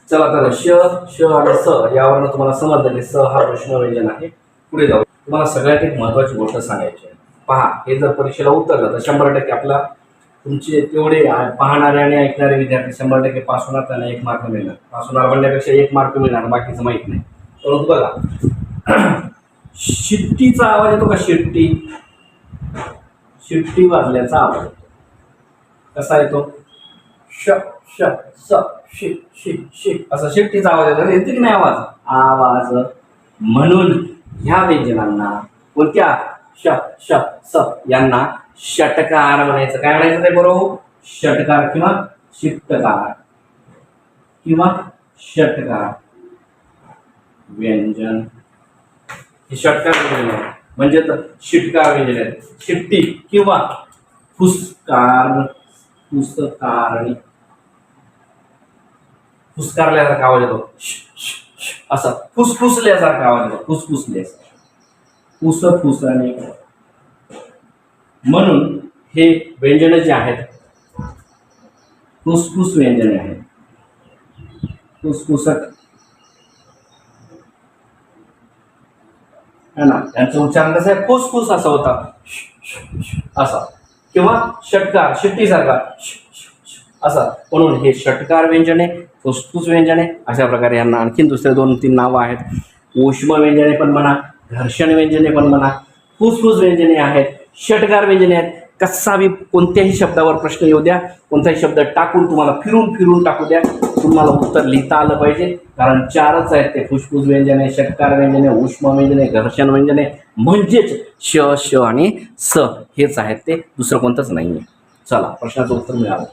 चला तर श श आणि स यावरून तुम्हाला समजलं की स हा प्रश्न व्यंजन आहे. पुढे जाऊ. तुम्हाला सगळ्यात एक महत्वाची गोष्ट सांगायची आहे. पहा, हे जर परीक्षेला उतरलं तर 100% आपला तुमचे तेवढे पाहणारे आणि ऐकणारे विद्यार्थी 100% पास होणार, त्यांना 1 मार्क मिळणार. पास होणार म्हणण्यापेक्षा 1 मार्क मिळणार, बाकीचं माहित नाही. परंतु बघा, शिट्टीचा आवाज येतो का? शिट्टी, शिट्टी वाजल्याचा आवाज येतो. कसा येतो? श श स शि शि शि असा शिट्टीचा आवाज येतो. येते की नाही आवाज? आवाज. म्हणून ह्या व्यंजनांना कोणत्या? श श स यांना षटकार म्हणायचं. काय म्हणायचं ते बरोबर? षटकार किंवा शिट्टकार किंवा षटकार व्यंजन. हे षटकार व्यंजन आहे. म्हणजे शिटकार व्यंजन आहे. शिट्टी किंवा फुसकार, फुसकारणी, फुसकारल्यासारखा आवाज येतो. असा फुसफुसल्यासारखा आवाज येतो. फुसफुसल्यासारखा, फुसफुसणे. म्हणून हे व्यंजन जे आहेत फुसफुस व्यंजने आहेत. फुसफुसट है ना, त्यांचं उच्चारण कसं आहे? फुसफुस असा होता, असा. किंवा षटकार, शिट्टीसारखा असा. म्हणून हे षटकार व्यंजने, फुसफुस व्यंजने, अशा प्रकारे यांना आणखीन दुसरे 2-3 नावं आहेत. ऊष्म व्यंजने पण म्हणा, घर्षण व्यंजने पण म्हणा, फुसफुस व्यंजने आहेत, षटकार व्यंजने आहेत. कसा बी कोणत्याही शब्दावर प्रश्न येऊ द्या, कोणताही शब्द टाकून तुम्हाला फिरून फिरून टाकू द्या, तुम्हाला उत्तर लिहिता आलं पाहिजे. कारण 4च आहेत ते: फुसफुस व्यंजने, षटकार व्यंजने, ऊष्म व्यंजने, घर्षण व्यंजने. म्हणजेच श श आणि स हेच आहेत ते, दुसरं कोणतंच नाहीये. चला, प्रश्नाचं उत्तर मिळालं.